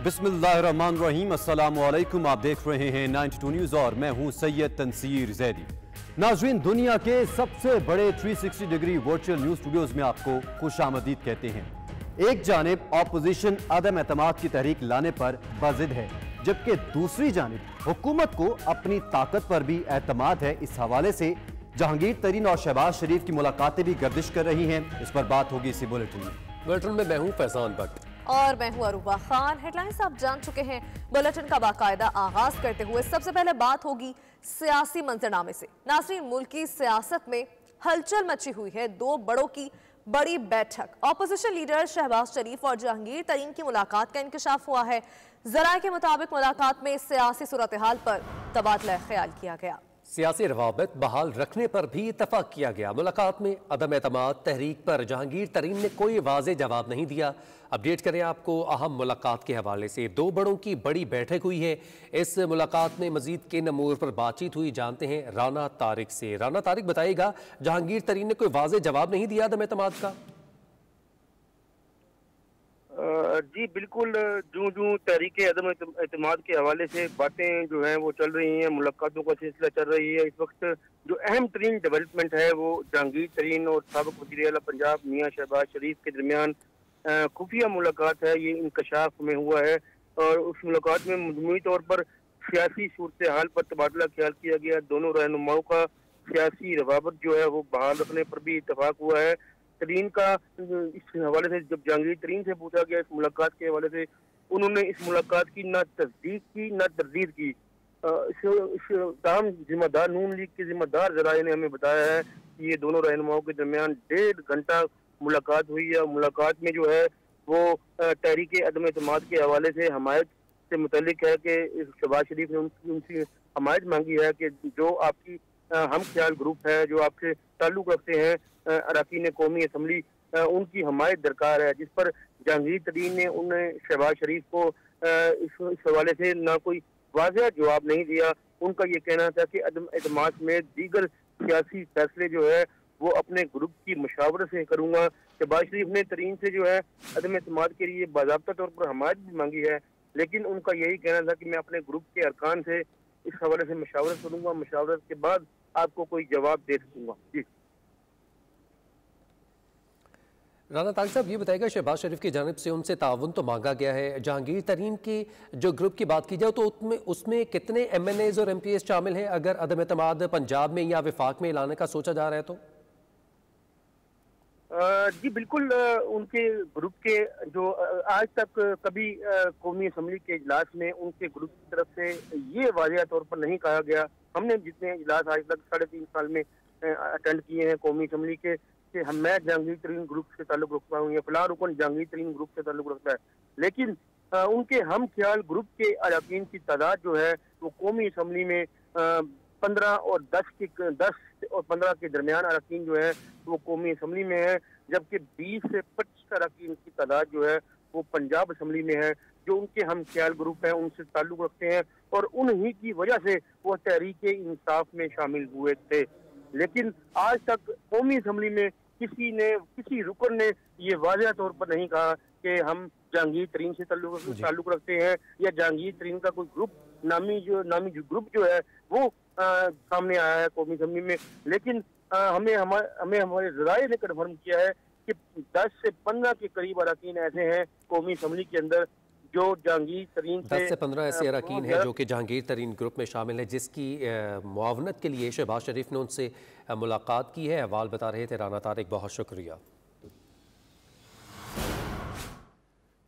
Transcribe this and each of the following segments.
बिस्मिल्लाहिर्रहमानिर्रहीम, अस्सलामु अलैकुम। आप देख रहे हैं 92 न्यूज़ और मैं हूं सैयद तनसीर जैदी। नाज़रीन, दुनिया के सबसे बड़े 360 डिग्री वर्चुअल न्यूज़ स्टूडियोज़ में आपको खुशामदीद कहते हैं। एक जानिब ऑपोजिशन अदम एतमाद की तहरीक लाने पर बाजिद है, जबकि दूसरी जानिब हुकूमत को अपनी ताकत पर भी एतमाद है। इस हवाले से जहांगीर तरीन और शहबाज शरीफ की मुलाकातें भी गर्दिश कर रही हैं। इस पर बात होगी इसी बुलेटिन में। मैं हूं फैजान भट्ट और मैं हूं अरूबा खान। हेडलाइंस आप जान चुके हैं। बुलेटिन का बाकायदा आगाज करते हुए सबसे पहले बात होगी सियासी मंजरनामे से। नाज़रीन, मुल्क की सियासत में हलचल मची हुई है। दो बड़ों की बड़ी बैठक, ऑपोजिशन लीडर शहबाज शरीफ और जहांगीर तरीन की मुलाकात का इंकशाफ हुआ है। जराये के मुताबिक मुलाकात में सियासी सूरत हाल पर तबादला ख्याल किया गया। सियासी रवाबत बहाल रखने पर भी इतफाक किया गया। मुलाकात में अदम एतमाद तहरीक पर जहांगीर तरीन ने कोई वाज़ेह जवाब नहीं दिया। अपडेट करें आपको अहम मुलाकात के हवाले से। दो बड़ों की बड़ी बैठक हुई है। इस मुलाकात में मजीद किन अमूर पर बातचीत हुई, जानते हैं राना तारिक से। राना तारिक, बताइएगा, जहांगीर तरीन ने कोई वाज़ेह जवाब नहीं दिया अदम एतमाद का? जी बिल्कुल, जूं जूं तहरीक अदम एतमाद के हवाले से बातें जो हैं वो चल रही हैं, मुलाकातों का सिलसिला चल रही है। इस वक्त जो अहम तरीन डेवलपमेंट है वो जहांगीर तरीन और साबिक वज़ीर आला पंजाब मियां शहबाज शरीफ के दरमियान खुफिया मुलाकात है। ये इंकशाफ में हुआ है और उस मुलाकात में मजमूई तौर पर सियासी सूरत हाल पर तबादला ख्याल किया गया। दोनों रहनुमाओं का सियासी रवाबत जो है वो बहाल रखने पर भी इतफाक हुआ है। तरीन का इस हवाले से जब जहांगीर तरीन से पूछा गया इस मुलाकात के हवाले से, उन्होंने इस मुलाकात की ना तस्दीक की ना तरदीद की। इस तमाम जिम्मेदार नून लीग के जिम्मेदार जराये ने हमें बताया है कि ये दोनों रहनुमाओं के दरमियान 1.5 घंटा मुलाकात हुई है। मुलाकात में जो है वो तहरीक अदम एतमाद के हवाले से हमायत से मुतल्लिक है कि शहबाज शरीफ ने उनसे हमायत मांगी है कि जो आपकी हम ख्याल ग्रुप है, जो आपसे ताल्लुक रखते हैं अरकान कौमी असम्बली, उनकी हमायत दरकार है। जिस पर जहांगीर तरीन ने उन्हें शहबाज शरीफ को इस हवाले से ना कोई वाज़ेह जवाब नहीं दिया। उनका ये कहना था कि अदम एतमाद में दीगर सियासी फैसले जो है वो अपने ग्रुप की मशावरत से करूँगा। शहबाज शरीफ ने तरीन से जो है अदम एतमाद के लिए बाज़ाब्ता तौर पर हमायत भी मांगी है, लेकिन उनका यही कहना था कि मैं अपने ग्रुप के अरकान से इस हवाले से मशावरत करूँगा, मशावरत के बाद आपको कोई जवाब दे सकूँगा। जी राना तारिक साहब, ये बताएगा, शहबाज शरीफ की जानिब से उनसे ताउन तो मांगा गया है। जहांगीर तरीन की जो ग्रुप की बात की जाए तो उसमें कितने MNAs और MPs शामिल हैं, अगर अदम एतमाद पंजाब में या विफाक में लाने का सोचा जा रहा है तो? जी बिल्कुल, उनके ग्रुप के जो आज तक कभी कौमी असम्बली के इजलास में उनके ग्रुप की तरफ से ये वाज़ेह तौर पर नहीं कहा गया। हमने जितने इजलास आज तक 3.5 साल में अटेंड किए हैं कौमी असम्बली के, मैं जहांगीर तरीन ग्रुप से ताल्लुक रखता हूँ या फलां रुकन जहांगीर तरीन ग्रुप से ताल्लुक रखता है, लेकिन उनके हम ख्याल ग्रुप के अरकान की तादाद जो है वो कौमी असम्बली में 15 और 10 और 15 के दरमियान अरकान जो है वो कौमी असम्बली में है, जबकि 20 से 25 अरकान की तादाद जो है वो पंजाब असम्बली में है, जो उनके हम ख्याल ग्रुप हैं उनसे ताल्लुक रखते हैं और उन्हीं की वजह से वो तहरीक इंसाफ में शामिल हुए थे। लेकिन आज तक कौमी असम्बली में किसी रुकन ने ये वाज़ेह तौर पर नहीं कहा कि हम जहांगीर तरीन से ताल्लुक रखते हैं या जहांगीर तरीन का कोई ग्रुप नामी ग्रुप जो है वो सामने आया है कौमी असम्बली में। लेकिन हमें हमारे ज़राए ने कन्फर्म किया है कि 10 से 15 के करीब अरकान ऐसे हैं कौमी असम्बली के अंदर जो जहांगीर तरीन 10 से 15 ऐसे अरकान हैं जो कि जहांगीर तरीन ग्रुप में शामिल है, जिसकी मुआवनत के लिए शहबाज शरीफ ने उनसे मुलाकात की है। अहवाल बता रहे थे राना तारिक, बहुत शुक्रिया।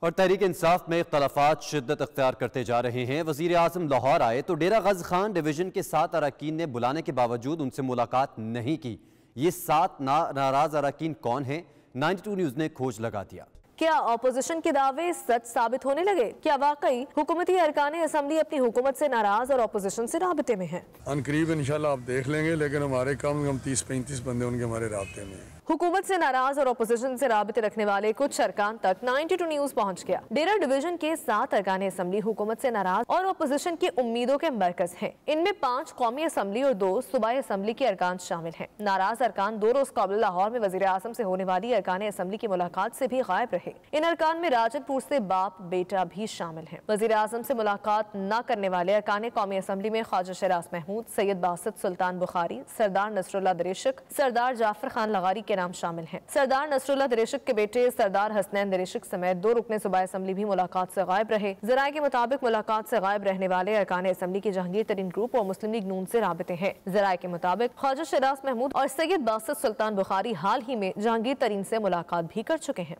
और तहरीक इंसाफ में इख्तलाफात शिद्दत अख्तियार करते जा रहे हैं। वज़ीर आज़म लाहौर आए तो डेरा गज़ खान डिवीज़न के 7 अरकान ने बुलाने के बावजूद उनसे मुलाकात नहीं की। ये 7 नाराज अरकान कौन हैं? 92 न्यूज़ ने खोज लगा दिया। क्या ऑपोजिशन के दावे सच साबित होने लगे? क्या वाकई हुकूमती अरकान असम्बली अपनी हुकूमत से नाराज और ऑपोजिशन से राबते में हैं? अनकरीब इंशाल्लाह आप देख लेंगे, लेकिन हमारे कम 30-35 बंदे उनके हमारे राबते में हैं। हुकूमत से नाराज और अपोजिशन से राबिते रखने वाले कुछ अरकान तक 92 न्यूज पहुंच गया। डेरा डिवीजन के 7 अरकान असम्बली हुकूमत से नाराज और अपोजिशन की उम्मीदों के मरकज हैं। इनमें 5 कौमी असम्बली और 2 सूबाई असम्बली के अरकान शामिल हैं। नाराज अरकान 2 रोज कबल लाहौर में वजीर आजम से होने वाली अरकान असम्बली की मुलाकात से भी गायब रहे। इन अरकान में राजनपुर से बाप बेटा भी शामिल है। वजीर आजम से मुलाकात न करने वाले अरकान कौमी असम्बली में ख्वाजा शरास महमूद, सैयद बासित सुल्तान बुखारी, सरदार नसरुल्लाह दरेशक, सरदार जाफर खान लगारी के नाम शामिल हैं। सरदार नसरुल्लाह दरेशक के बेटे सरदार हसनैन दरेशक समेत 2 रुकने सूबाई असम्बली भी मुलाकात से गायब रहे। जराये के मुताबिक मुलाकात से गायब रहने वाले अरकान असम्बली की जहांगीर तरीन ग्रुप और मुस्लिम लीग नून से राबिते हैं। जराये के मुताबिक ख्वाजा शरास महमूद और सैयद बासित सुल्तान बुखारी हाल ही में जहांगीर तरीन से मुलाकात भी कर चुके हैं।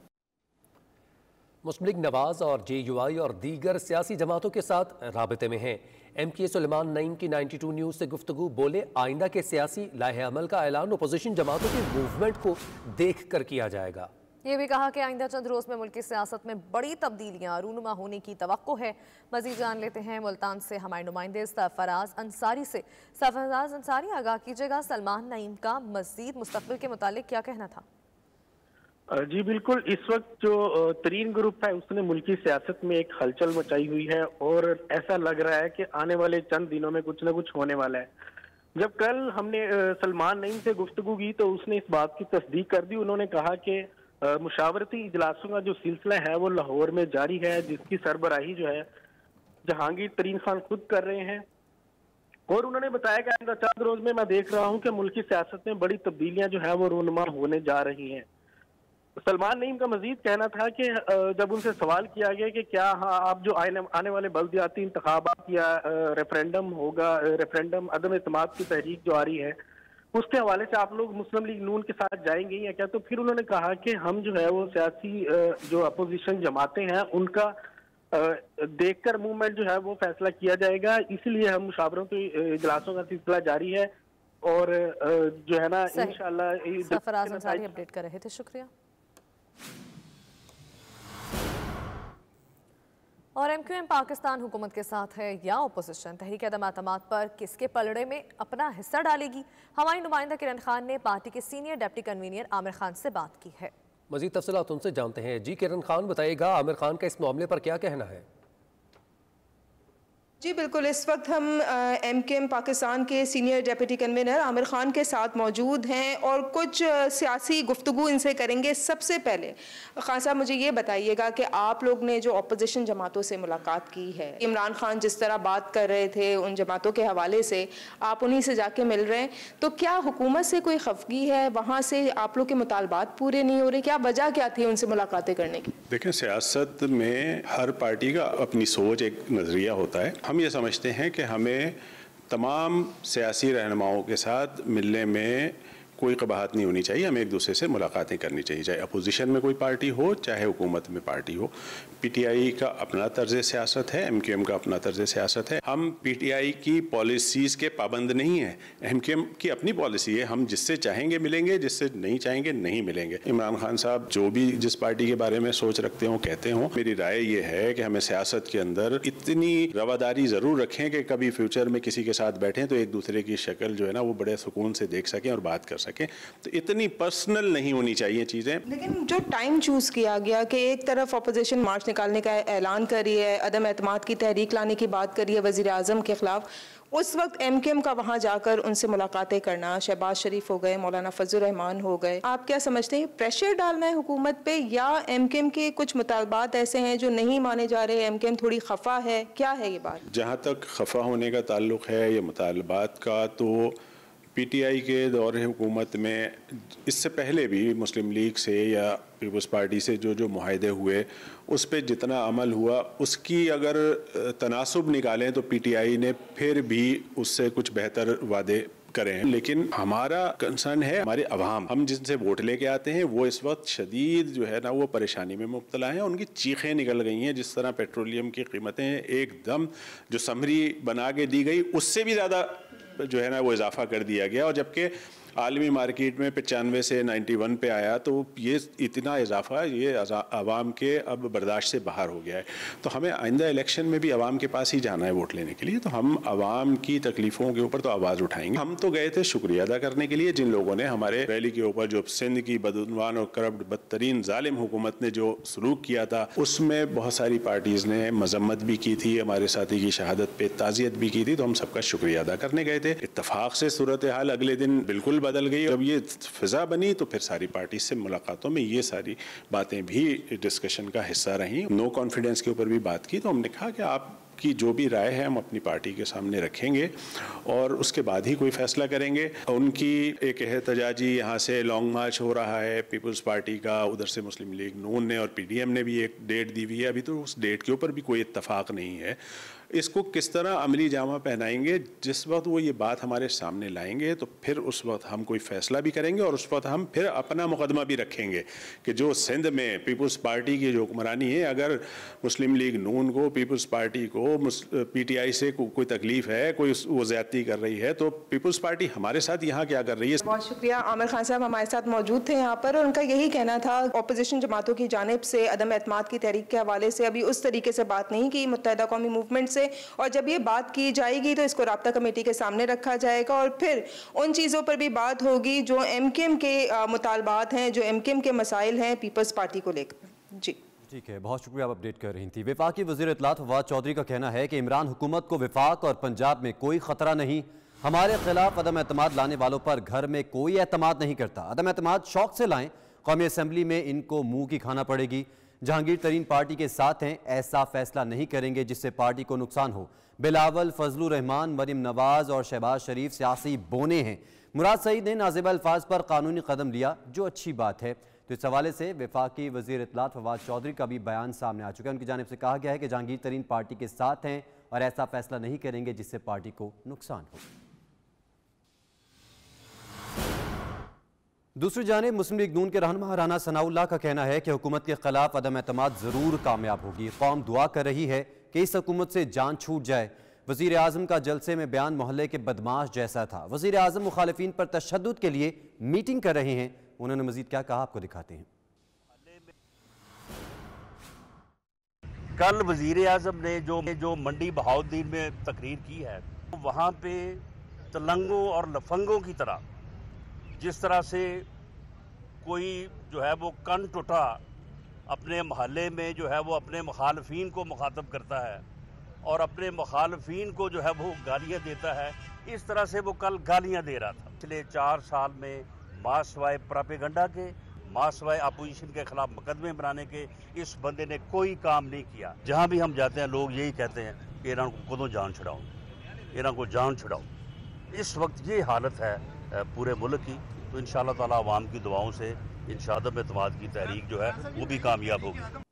मुस्लिम लीग नवाज और JUI और दीगर सियासी जमातों के साथ राबिते में हैं। MK सुलेमान नईम की 92 न्यूज से गुफ्तगू, बोले आइंदा के सियासी लाहे अमल का ऐलान अपोजिशन जमातों की मूवमेंट को देख कर किया जाएगा। ये भी कहा कि आइंदा चंद रोज में मुल्क की सियासत में बड़ी तब्दीलियां रूनुमा होने की तवक्को है। मजीद जान लेते हैं मुल्तान से हमारे नुमाइंदे सरफराज अंसारी से। सरफराज अंसारी, आगाह कीजिएगा, सलमान नईम का मजीद मुस्तकबिल के मुतालिक क्या कहना था? जी बिल्कुल, इस वक्त जो तरीन ग्रुप है उसने मुल्की सियासत में एक हलचल मचाई हुई है और ऐसा लग रहा है कि आने वाले चंद दिनों में कुछ न कुछ होने वाला है। जब कल हमने सलमान नईम से गुफ्तगू की तो उसने इस बात की तस्दीक कर दी। उन्होंने कहा कि मुशावरती इजलासों का जो सिलसिला है वो लाहौर में जारी है, जिसकी सरबराही जो है जहांगीर तरीन खान खुद कर रहे हैं। और उन्होंने बताया कि आइंदा चंद रोज में मैं देख रहा हूँ कि मुल्की सियासत में बड़ी तब्दीलियां जो है वो रूनुमा होने जा रही हैं। सलमान नईम का मजीद कहना था कि जब उनसे सवाल किया गया कि क्या आप जो आने वाले बल्दियाती इंतखाबात या रेफरेंडम होगा, रेफरेंडम अदम एतमाद की तहरीक जो आ रही है उसके हवाले से आप लोग मुस्लिम लीग नून के साथ जाएंगे या क्या? तो फिर उन्होंने कहा कि हम जो है वो सियासी जो अपोजिशन जमातें हैं उनका देखकर मूवमेंट जो है वो फैसला किया जाएगा, इसलिए हम मुशावरों के इजलासों का सिलसिला जारी है। और जो है ना इंशाअल्लाह सरफराज अंसारी अपडेट कर रहे थे, शुक्रिया। और MQM पाकिस्तान हुकूमत के साथ है या अपोजिशन? तहरीक अदम एतमाद पर किसके पलड़े में अपना हिस्सा डालेगी? हमारी नुमाइंदा किरण खान ने पार्टी के senior deputy convener Aamir Khan से बात की है। मजीद तफसीलात उनसे जानते हैं। जी किरण खान, बताइएगा आमिर खान का इस मामले पर क्या कहना है? जी बिल्कुल, इस वक्त हम MQM पाकिस्तान के senior deputy convener Aamir Khan के साथ मौजूद हैं और कुछ सियासी गुफ्तगू इनसे करेंगे। सबसे पहले खान साहब मुझे ये बताइएगा कि आप लोग ने जो अपोजिशन जमातों से मुलाकात की है, इमरान खान जिस तरह बात कर रहे थे उन जमातों के हवाले से, आप उन्हीं से जाके मिल रहे हैं, तो क्या हुकूमत से कोई खफगी है? वहाँ से आप लोग के मुतालबात पूरे नहीं हो रहे? क्या वजह क्या थी उनसे मुलाकातें करने की? देखें, सियासत में हर पार्टी का अपनी सोच, एक नज़रिया होता है। हम ये समझते हैं कि हमें तमाम सियासी रहनुमाओं के साथ मिलने में कोई कबाहत नहीं होनी चाहिए। हमें एक दूसरे से मुलाकातें करनी चाहिए, चाहे अपोजिशन में कोई पार्टी हो चाहे हुकूमत में पार्टी हो। PTI का अपना तर्ज सियासत है, MQM का अपना तर्ज सियासत है। हम PTI की पॉलिसीज़ के पाबंद नहीं हैं, MQM की अपनी पॉलिसी है। हम जिससे चाहेंगे मिलेंगे, जिससे नहीं चाहेंगे नहीं मिलेंगे। इमरान खान साहब जो भी जिस पार्टी के बारे में सोच रखते हों, कहते हों, मेरी राय ये है कि हमें सियासत के अंदर इतनी रवादारी ज़रूर रखें कि कभी फ्यूचर में किसी के साथ बैठें तो एक दूसरे की शक्ल जो है ना वो बड़े सुकून से देख सकें और बात कर सकें। तो इतनी पर्सनल नहीं होनी चाहिए चीज़ें। लेकिन जो टाइम चूज़ किया गया कि एक तरफ अपोजिशन मार्च निकालने का ऐलान कर रही है, अदम एतमाद की तहरीक लाने की बात कर रही है वज़ीर आज़म के खिलाफ, उस वक्त MQM का वहाँ जाकर उनसे मुलाकातें करना, शहबाज शरीफ हो गए, मौलाना फजल रहमान हो गए, आप क्या समझते हैं प्रेशर डालना है हुकूमत पे या MQM के कुछ मुतालबात ऐसे हैं जो नहीं माने जा रहे, MQM थोड़ी खफा है? क्या है ये बात? जहाँ तक खफा होने का ताल्लुक़ है या मुतालबात का, तो PTI के दौर हुकूमत में इससे पहले भी मुस्लिम लीग से या पीपल्स पार्टी से जो मुआहदे हुए उस पर जितना अमल हुआ उसकी अगर तनासुब निकालें तो PTI ने फिर भी उससे कुछ बेहतर वादे करे हैं। लेकिन हमारा कंसर्न है हमारे अवाम, हम जिनसे वोट लेके आते हैं वो इस वक्त शदीद जो है ना वो परेशानी में मुब्तला हैं। उनकी चीखें निकल गई हैं। जिस तरह पेट्रोलियम की कीमतें एकदम जो समरी बना के दी गई उससे भी ज़्यादा जो है ना वो इजाफा कर दिया गया, और जबकि आलमी मार्केट में 95 से 91 पे आया, तो ये इतना इजाफा ये आवाम के अब बर्दाश्त से बाहर हो गया है। तो हमें आइंदा इलेक्शन में भी आवाम के पास ही जाना है वोट लेने के लिए, तो हम आवाम की तकलीफ़ों के ऊपर तो आवाज़ उठाएंगे। हम तो गए थे शुक्रिया अदा करने के लिए जिन लोगों ने हमारे रैली के ऊपर जो सिंध की बदउनवान और करप्ट बदतरीन जालिम हुकूमत ने जो सलूक किया था, उसमें बहुत सारी पार्टीज़ ने मजम्मत भी की थी, हमारे साथी की शहादत पे ताज़ियत भी की थी, तो हम सबका शुक्रिया अदा करने गए थे। इत्तफाक से सूरत हाल अगले दिन बिल्कुल बदल गई। जब ये फिजा बनी तो फिर सारी पार्टी से मुलाकातों में ये सारी बातें भी डिस्कशन का हिस्सा रहीं। नो कॉन्फिडेंस के ऊपर भी बात की, तो हमने कहा कि आपकी जो भी राय है हम अपनी पार्टी के सामने रखेंगे और उसके बाद ही कोई फैसला करेंगे। उनकी एक एहतजाजी यहाँ से लॉन्ग मार्च हो रहा है पीपल्स पार्टी का, उधर से मुस्लिम लीग नून ने और PDM ने भी एक डेट दी हुई है, अभी तो उस डेट के ऊपर भी कोई इत्तफाक नहीं है। इसको किस तरह अमली जामा पहनाएंगे, जिस वक्त वो ये बात हमारे सामने लाएंगे तो फिर उस वक्त हम कोई फैसला भी करेंगे और उस वक्त हम फिर अपना मुकदमा भी रखेंगे कि जो सिंध में पीपल्स पार्टी की जो हुक्मरानी है, अगर मुस्लिम लीग नून को, पीपल्स पार्टी को, PTI से कोई तकलीफ है, कोई वो ज्यादती कर रही है, तो पीपल्स पार्टी हमारे साथ यहाँ क्या कर रही है। बहुत शुक्रिया। आमिर खान साहब हमारे साथ मौजूद थे यहाँ पर और उनका यही कहना था अपोजिशन जमातों की जानिब से अदम एतमाद की तहरीक के हवाले से अभी उस तरीके से बात नहीं की मुत्तहिदा कौमी मूवमेंट से, और जब ये बात की जाएगी तो इसको राब्ता कमेटी के सामने रखा जाएगा और फिर उन चीज़ों पर भी बात होगी जो MKM के मुतालबात हैं, जो MKM के मसाइल हैं पीपल्स पार्टी को लेकर। जी ठीक है, बहुत शुक्रिया, आप अपडेट कर रही थी। वफाकी वज़ीर इत्तलात फवाद चौधरी का कहना है कि इमरान हुकूमत को वफाक और पंजाब में कोई ख़तरा नहीं, हमारे खिलाफ अदम एतमाद लाने वालों पर घर में कोई एतमाद नहीं करता। अदम एतमाद शौक से लाएं, कौमी असम्बली में इनको मुंह की खाना पड़ेगी। जहांगीर तरीन पार्टी के साथ हैं, ऐसा फैसला नहीं करेंगे जिससे पार्टी को नुकसान हो। बिलावल, फजलुर रहमान, मरीम नवाज और शहबाज शरीफ सियासी बोने हैं। मुराद सईद ने नाज़िबा अल्फाज पर कानूनी कदम लिया, जो अच्छी बात है। तो इस हवाले से वफाकी वज़ीर इत्तलात फवाद चौधरी का भी बयान सामने आ चुका है। उनकी जानिब से कहा गया है कि जहांगीर तरीन पार्टी के साथ हैं और ऐसा फैसला नहीं करेंगे जिससे पार्टी को नुकसान हो। दूसरी जानिब मुस्लिम लीग नून के रहनुमा राना सनाउल्लाह का कहना है कि हुकूमत के खिलाफ अदम एतमाद ज़रूर कामयाब होगी। कौम दुआ कर रही है कि इस हुकूमत से जान छूट जाए। वज़ीर आज़म का जलसे में बयान मोहल्ले के बदमाश जैसा था। वज़ीर आज़म मुखालिफिन पर तशद्दुद के लिए मीटिंग कर रहे हैं। उन्होंने मजीद क्या कहा, आपको दिखाते हैं। कल वज़ीर आज़म ने जो मंडी बहाउद्दीन में तकरीर की है, वहाँ पे तलंगों और लफंगों की तरह, जिस तरह से कोई जो है वो कन टुटा अपने महल्ले में जो है वो अपने मुखालफीन को मुखातब करता है और अपने मुखालफीन को जो है वो गालियाँ देता है, इस तरह से वो कल गालियाँ दे रहा था। पिछले 4 साल में मासवाए प्रोपेगेंडा के, मासवाए अपोजिशन के खिलाफ मुकदमे बनाने के इस बंदे ने कोई काम नहीं किया। जहाँ भी हम जाते हैं लोग यही कहते हैं कि इन्हों को कदों जान छुड़ाओ, इन्हों को जान छुड़ाओ। इस वक्त ये हालत है पूरे मुल्क की, तो इंशाअल्लाह ताला अवाम की दुआओं से इंशाअल्लाह एतमाद की तहरीक जो है वो भी कामयाब होगी।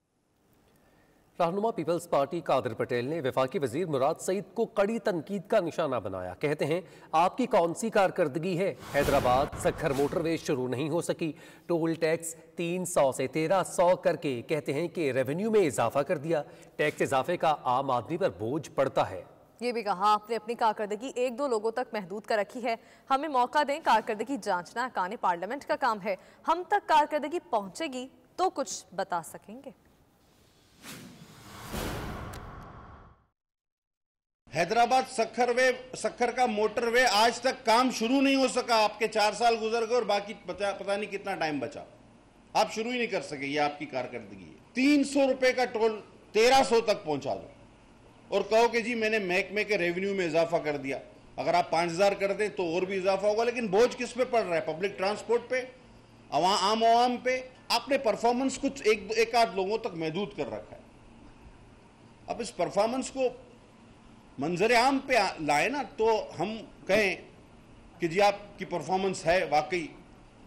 रहनुमा पीपल्स पार्टी कादिर पटेल ने वफाकी वजीर मुराद सईद को कड़ी तनकीद का निशाना बनाया। कहते हैं आपकी कौन सी कारकर्दगी है, हैदराबाद सखर मोटरवे शुरू नहीं हो सकी, टोल टैक्स 300 से 1300 करके कहते हैं कि रेवेन्यू में इजाफा कर दिया। टैक्स इजाफे का आम आदमी पर बोझ पड़ता है। ये भी कहा आपने अपनी कारकर्दगी 1-2 लोगों तक महदूद कर रखी है, हमें मौका दें, कारकर्दगी जांचना काने पार्लियामेंट का काम है, हम तक कारकर्दगी पहुंचेगी तो कुछ बता सकेंगे। हैदराबाद सखर का मोटरवे आज तक काम शुरू नहीं हो सका। आपके 4 साल गुजर गए और बाकी पता नहीं कितना टाइम बचा, आप शुरू ही नहीं कर सके। ये आपकी कारकर्दगी है। 300 रुपए का टोल 1300 तक पहुंचा दो और कहो कि जी मैंने महकमे के रेवेन्यू में इजाफा कर दिया। अगर आप 5000 कर दें तो और भी इजाफा होगा, लेकिन बोझ किस पे पड़ रहा है? पब्लिक ट्रांसपोर्ट पे, आम आवाम पे। आपने परफॉर्मेंस कुछ एक आध लोगों तक महदूद कर रखा है। अब इस परफॉर्मेंस को मंजर आम पे लाए ना, तो हम कहें कि जी आपकी परफॉर्मेंस है वाकई।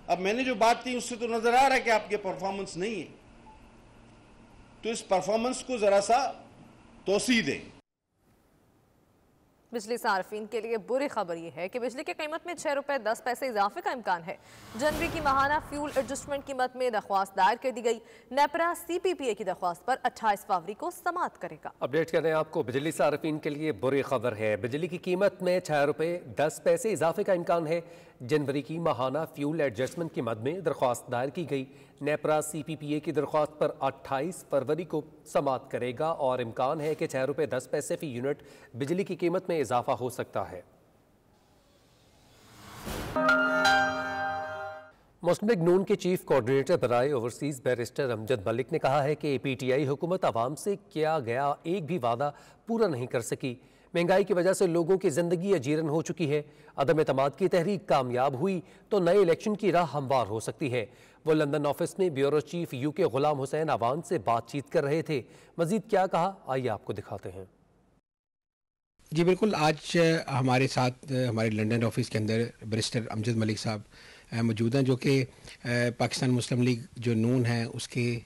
अब मैंने जो बात की उससे तो नजर आ रहा है कि आपकी परफॉर्मेंस नहीं है, तो इस परफॉर्मेंस को जरा सा तोसी दें। बिजली सार्फिन के लिए बुरी खबर यह है कि बिजली की कीमत में 6 रुपए 10 पैसे इजाफे का इम्कान है। जनवरी की माहाना फ्यूल एडजस्टमेंट कीमत में दरख्वास्त दायर कर दी गई। नेपरा CPPA की दरख्वास्त पर 28 फरवरी को समाअत करेगा। अपडेट कर रहे हैं आपको, बिजली सार्फिन के लिए बुरी खबर है। बिजली की कीमत में 6 रुपए 10 पैसे इजाफे का इम्कान है। जनवरी की माहाना फ्यूल एडजस्टमेंट की मद में दरख्वास्त दायर की गई। नेपरा CPPA की दरख्वास्त पर 28 फरवरी को समाअत करेगा और इम्कान है कि 6 रुपए 10 पैसे फी यूनिट बिजली की कीमत में इजाफा हो सकता है। मुस्लिम लीग नून के चीफ कोऑर्डिनेटर बराए ओवरसीज बैरिस्टर अमजद मलिक ने कहा है कि PTI हुकूमत आवाम से किया गया एक भी वादा पूरा नहीं कर सकी। महंगाई की वजह से लोगों की जिंदगी अजीरन हो चुकी है। अदम एतमाद की तहरीक कामयाब हुई तो नए इलेक्शन की राह हमवार हो सकती है। वो लंदन ऑफिस में bureau chief UK Ghulam Hussain Awan से बातचीत कर रहे थे। मजीद क्या कहा, आइए आपको दिखाते हैं। जी बिल्कुल, आज हमारे साथ हमारे लंदन ऑफिस के अंदर बैरिस्टर अमजद मलिक साहब मौजूद हैं, जो कि पाकिस्तान मुस्लिम लीग जो नून है उसके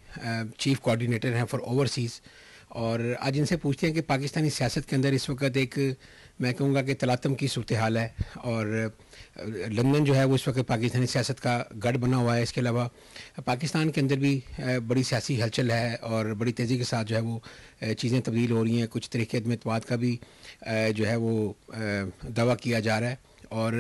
चीफ कोऑर्डिनेटर हैं फॉर ओवरसीज़। और आज इनसे पूछते हैं कि पाकिस्तानी सियासत के अंदर इस वक्त एक, मैं कहूँगा कि तलातम की सूरत हाल है और लंदन जो है वो इस वक्त पाकिस्तानी सियासत का गढ़ बना हुआ है। इसके अलावा पाकिस्तान के अंदर भी बड़ी सियासी हलचल है और बड़ी तेज़ी के साथ जो है वो चीज़ें तब्दील हो रही हैं। कुछ तरीके अदम एतमाद का भी जो है वो दावा किया जा रहा है। और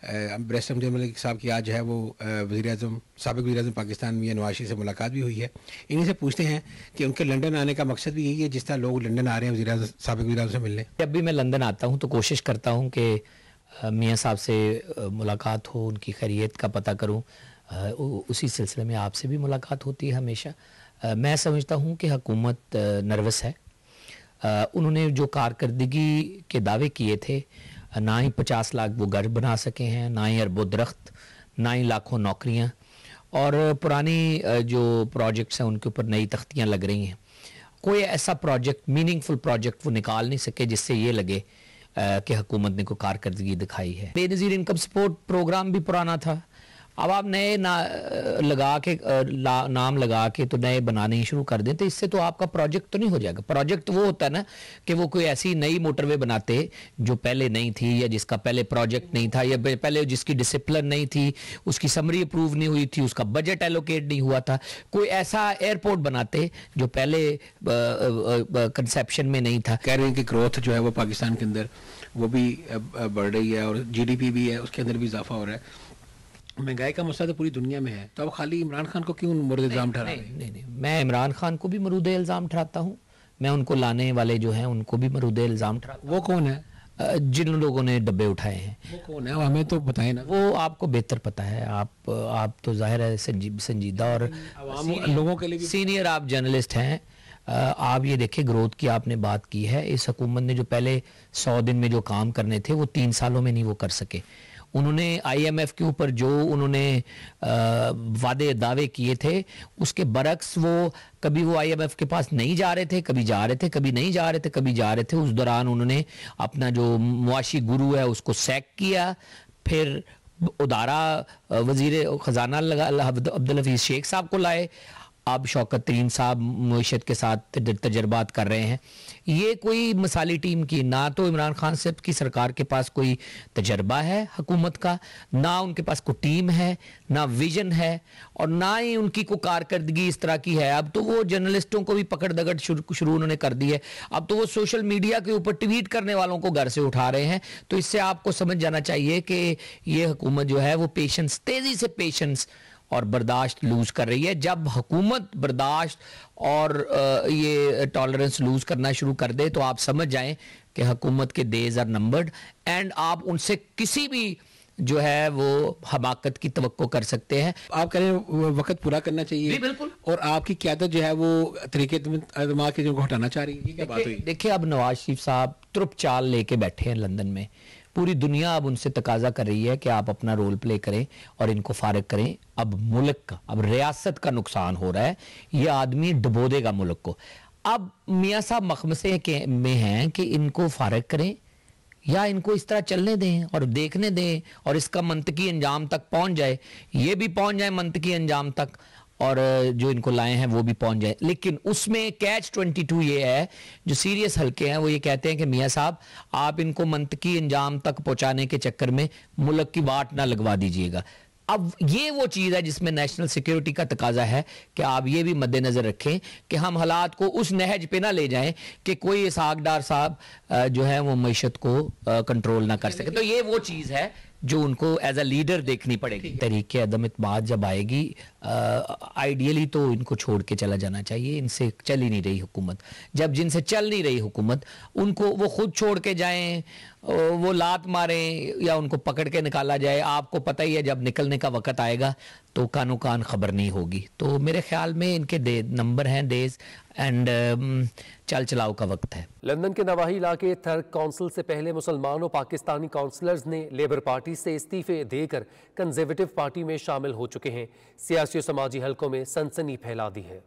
बैरिस्टर अमजद मलिक साहब की आज जो है वो वज़ीर-ए-आज़म साबिक़ वज़ीर-ए-आज़म पाकिस्तान मियां नवाज शरीफ से मुलाकात भी हुई है। इन्हीं से पूछते हैं कि उनके लंदन आने का मकसद भी यही है जिस तरह लोग लंदन आ रहे हैं साबिक़ वज़ीर-ए-आज़म से मिलने। जब भी मैं लंदन आता हूँ तो कोशिश करता हूँ कि मियाँ साहब से मुलाकात हो, उनकी खैरियत का पता करूँ। उसी सिलसिले में आपसे भी मुलाकात होती है हमेशा। मैं समझता हूँ कि हुकूमत नर्वस है। उन्होंने जो कारकर्दगी के दावे किए थे, ना ही 50 लाख वो घर बना सके हैं, ना ही अरबों दरख्त, ना ही लाखों नौकरियां, और पुरानी जो प्रोजेक्ट्स हैं उनके ऊपर नई तख्तियां लग रही हैं। कोई ऐसा प्रोजेक्ट, मीनिंगफुल प्रोजेक्ट वो निकाल नहीं सके जिससे ये लगे कि हुकूमत ने कोई कारकर्दगी दिखाई है। बेनज़ीर इनकम सपोर्ट प्रोग्राम भी पुराना था। अब आप नए नाम लगा के तो नए बनाने ही शुरू कर दें तो इससे तो आपका प्रोजेक्ट तो नहीं हो जाएगा। प्रोजेक्ट वो होता है ना कि वो कोई ऐसी नई मोटरवे बनाते जो पहले नहीं थी, या जिसका पहले प्रोजेक्ट नहीं था, या पहले जिसकी डिसिप्लिन नहीं थी, उसकी समरी अप्रूव नहीं हुई थी, उसका बजट एलोकेट नहीं हुआ था। कोई ऐसा एयरपोर्ट बनाते जो पहले कंसेप्शन में नहीं था। कह रहे हैं कि ग्रोथ जो है वो पाकिस्तान के अंदर वो भी बढ़ रही है और GDP भी है, उसके अंदर भी इजाफा हो रहा है। महंगाई का मसला तो पूरी दुनिया में है, तो अब खाली इमरान खान को क्यों मरूद इल्ज़ाम ठहरा रहे हैं? नहीं, मैं इमरान खान को भी मरूद इल्ज़ाम ठहराता हूँ। मैं उनको लाने वाले जो हैं उनको भी मरूद इल्ज़ाम ठहराता हूँ। वो कौन है जिन लोगों ने डब्बे उठाए हैं? वो कौन है, हमें तो बताएं ना। वो आपको बेहतर पता है। आप तो जाहिर है संजीदा और लोगों के लिए सीनियर आप जर्नलिस्ट हैं। आप ये देखिए, ग्रोथ की आपने बात की है। इस हुकूमत ने जो पहले 100 दिन में जो काम करने थे वो 3 सालों में नहीं वो कर सके। उन्होंने IMF के ऊपर जो उन्होंने वादे दावे किए थे उसके बरक्स वो कभी वो IMF के पास नहीं जा रहे थे, कभी जा रहे थे, कभी नहीं जा रहे थे, कभी जा रहे थे। उस दौरान उन्होंने अपना जो मुआशी गुरु है उसको सैक किया, फिर उदारा वजीर खजाना अब्दुल हफीज शेख साहब को लाए। अब शौकत तरीन साहब मुईशत के साथ तजर्बात कर रहे हैं। ये कोई मिसाली टीम की, ना तो इमरान खान साहब की सरकार के पास कोई तजर्बा है हुकूमत का, ना उनके पास कोई टीम है, ना विजन है, और ना ही उनकी कोई कारकर्दगी इस तरह की है। अब तो वो जर्नलिस्टों को भी पकड़ दगड़ शुरू उन्होंने कर दी है। अब तो वो सोशल मीडिया के ऊपर ट्वीट करने वालों को घर से उठा रहे हैं। तो इससे आपको समझ जाना चाहिए कि ये हुकूमत जो है वो पेशेंस, तेजी से पेशेंस और बर्दाश्त लूज कर रही है। जब हुकूमत बर्दाश्त और ये टॉलरेंस लूज करना शुरू कर दे तो आप समझ जाएं कि हुकूमत के डेज आर नंबर्ड, एंड आप उनसे किसी भी जो है वो हमाकत की तवक्को कर सकते हैं। आप कह रहे हैं वक्त पूरा करना चाहिए, बिल्कुल, और आपकी क़यादत जो है वो तरीके दिमाग के जो हटाना चाह रही है। क्या बात हुई? देखिए, अब नवाज शरीफ साहब तुरुप चाल लेके बैठे हैं लंदन में। पूरी दुनिया अब उनसे तकाजा कर रही है कि आप अपना रोल प्ले करें और इनको फारिग करें। अब मुल्क का, अब रियासत का नुकसान हो रहा है। ये आदमी डुबो देगा मुल्क को। अब मियाँ साहब मखमसे में हैं कि इनको फारिग करें या इनको इस तरह चलने दें और देखने दें और इसका मंतकी अंजाम तक पहुंच जाए। ये भी पहुंच जाए मंतकी अंजाम तक और जो इनको लाए हैं वो भी पहुंच जाए। लेकिन उसमें कैच 22 ये है, जो सीरियस हल्के हैं वो ये कहते हैं कि मियाँ साहब आप इनको मंतकी अंजाम तक पहुंचाने के चक्कर में मुल्क की वाट ना लगवा दीजिएगा। अब ये वो चीज़ है जिसमें नेशनल सिक्योरिटी का तकाजा है कि आप ये भी मद्देनजर रखें कि हम हालात को उस नहज पे ना ले जाएं कि कोई इसहाकडार साहब जो है वो मईशत को कंट्रोल ना कर सके। तो ये वो चीज़ है जो उनको एज अ लीडर देखनी पड़ेगी। तरीके अदम इत्मीनान जब आएगी, आइडियली तो इनको छोड़ के चला जाना चाहिए। इनसे चल ही नहीं रही हुकूमत, जब जिनसे चल नहीं रही हुकूमत उनको वो खुद छोड़ के जाएं, वो लात मारें या उनको पकड़ के निकाला जाए। आपको पता ही है जब निकलने का वक्त आएगा तो कानो कान खबर नहीं होगी। तो मेरे ख्याल में इनके नंबर हैं डेज एंड चल चलाव का वक्त है। लंदन के नवाही इलाके थर्क काउंसिल से पहले मुसलमान और पाकिस्तानी काउंसलर्स ने लेबर पार्टी से इस्तीफे देकर कंजर्वेटिव पार्टी में शामिल हो चुके हैं। सियासी और समाजी हलकों में सनसनी फैला दी है।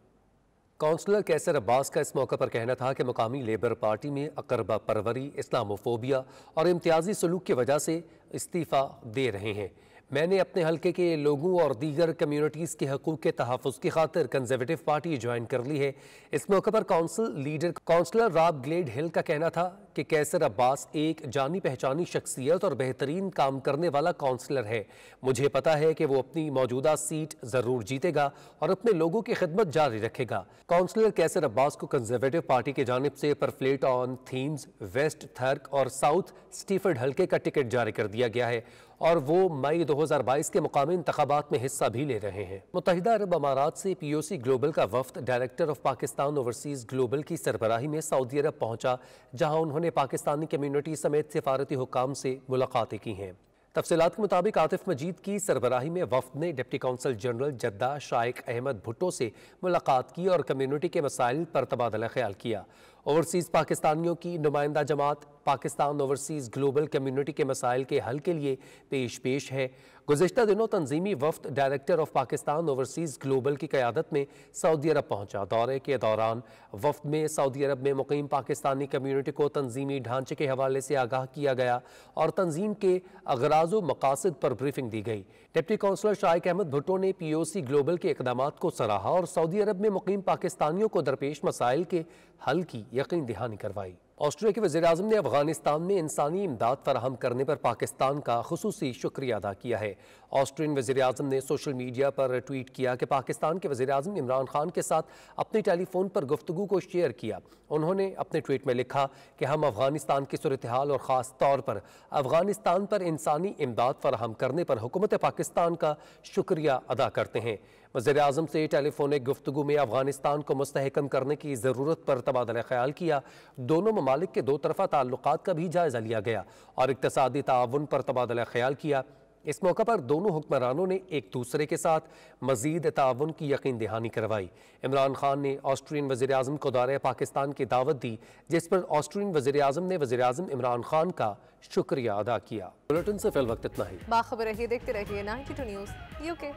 काउंसलर कैसर अब्बास का इस मौके पर कहना था कि मकामी लेबर पार्टी में अकरबा परवरी, इस्लामोफोबिया और इम्तियाजी सलूक की वजह से इस्तीफ़ा दे रहे हैं। मैंने अपने हल्के के लोगों और दीगर कम्युनिटीज़ के हकूक़ के तहफ़्फ़ुज़ की खातिर कंजर्वेटिव पार्टी ज्वाइन कर ली है। इस मौके पर council leader councillor Rob Gledhill का कहना था कि कैसर अब्बास एक जानी पहचानी शख्सियत और बेहतरीन काम करने वाला काउंसलर है। मुझे पता है कि वो अपनी मौजूदा सीट ज़रूर जीतेगा और अपने लोगों की खिदमत जारी रखेगा। काउंसलर कैसर अब्बास को कंजर्वेटिव पार्टी की जानिब से परफ्लेट ऑन थीम्स वेस्ट थर्क और साउथ स्टीफर्ड हल्के का टिकट जारी कर दिया गया है और वो मई 2022 के मुकामी इंतखाबात में हिस्सा भी ले रहे हैं। मुत्तहिदा अरब अमारात से POC ग्लोबल का वफ्द director of Pakistan overseas global की सरबराही में सऊदी अरब पहुंचा, जहां उन्होंने पाकिस्तानी कम्युनिटी समेत सिफारती हुकाम से मुलाकातें की हैं। तफसीलात के मुताबिक आतिफ मजीद की सरबराही में वफ्द ने deputy consul general Jeddah Shaikh Ahmed Bhutto से मुलाकात की और कम्युनिटी के मसाइल पर तबादला ख्याल किया। ओवरसीज़ पाकिस्तानियों की नुमाइंदा जमात पाकिस्तान ओवरसीज़ ग्लोबल कम्युनिटी के मसाइल के हल के लिए पेश है। गुज़िश्ता दिनों तंजीमी वफ्द director of Pakistan overseas global की क़यादत में सऊदी अरब पहुंचा। दौरे के दौरान वफ्द में सऊदी अरब में मुकीम पाकिस्तानी कम्युनिटी को तंजीमी ढांचे के हवाले से आगाह किया गया और तंजीम के अगराज़ व मकासद पर ब्रीफिंग दी गई। डिप्टी काउंसलर शाइक अहमद भुट्टो ने POC ग्लोबल के इक़दामात को सराहा और सऊदी अरब में मुकीम पाकिस्तानियों को दरपेश मसाइल के हल की यकीन दहानी करवाई। ऑस्ट्रेलिया के वज़ीर-ए-आज़म ने अफगानिस्तान में इंसानी इमदाद फराहम करने पर पाकिस्तान का खुसूसी शुक्रिया अदा किया है। ऑस्ट्रेलियन वज़ीर-ए-आज़म ने सोशल मीडिया पर ट्वीट किया कि पाकिस्तान के वज़ीर-ए-आज़म इमरान खान के साथ अपने टेलीफोन पर गुफ्तगू को शेयर किया। उन्होंने अपने ट्वीट में लिखा कि हम अफगानिस्तान की सूरत हाल और ख़ास तौर पर अफगानिस्तान पर इंसानी इमदाद फराहम करने पर हुकूमत पाकिस्तान का शुक्रिया अदा करते हैं। वज़ीर-ए-आज़म से टेलीफोनिक गुफ्तगू में अफगानिस्तान को मुस्तहकम करने की ज़रूरत पर तबादला ख्याल किया। दोनों ममालिक के दो तरफ़ा ताल्लुकात का भी जायज़ा लिया गया और इक़्तिसादी ताउन पर तबादला ख्याल किया। इस मौका पर दोनों हुक्मरानों ने एक दूसरे के साथ मज़ीद ताउन की यकीन दहानी करवाई। इमरान खान ने ऑस्ट्रेलियन वज़ीर-ए-आज़म को दौरे पाकिस्तान की दावत दी, जिस पर ऑस्ट्रेलियन वज़ीर-ए-आज़म ने वज़ीर-ए-आज़म इमरान खान का शुक्रिया अदा किया। बुलेटिन से फिल वक्त इतना ही। बाखबर रहिए, देखते रहिए 92 न्यूज़ UK।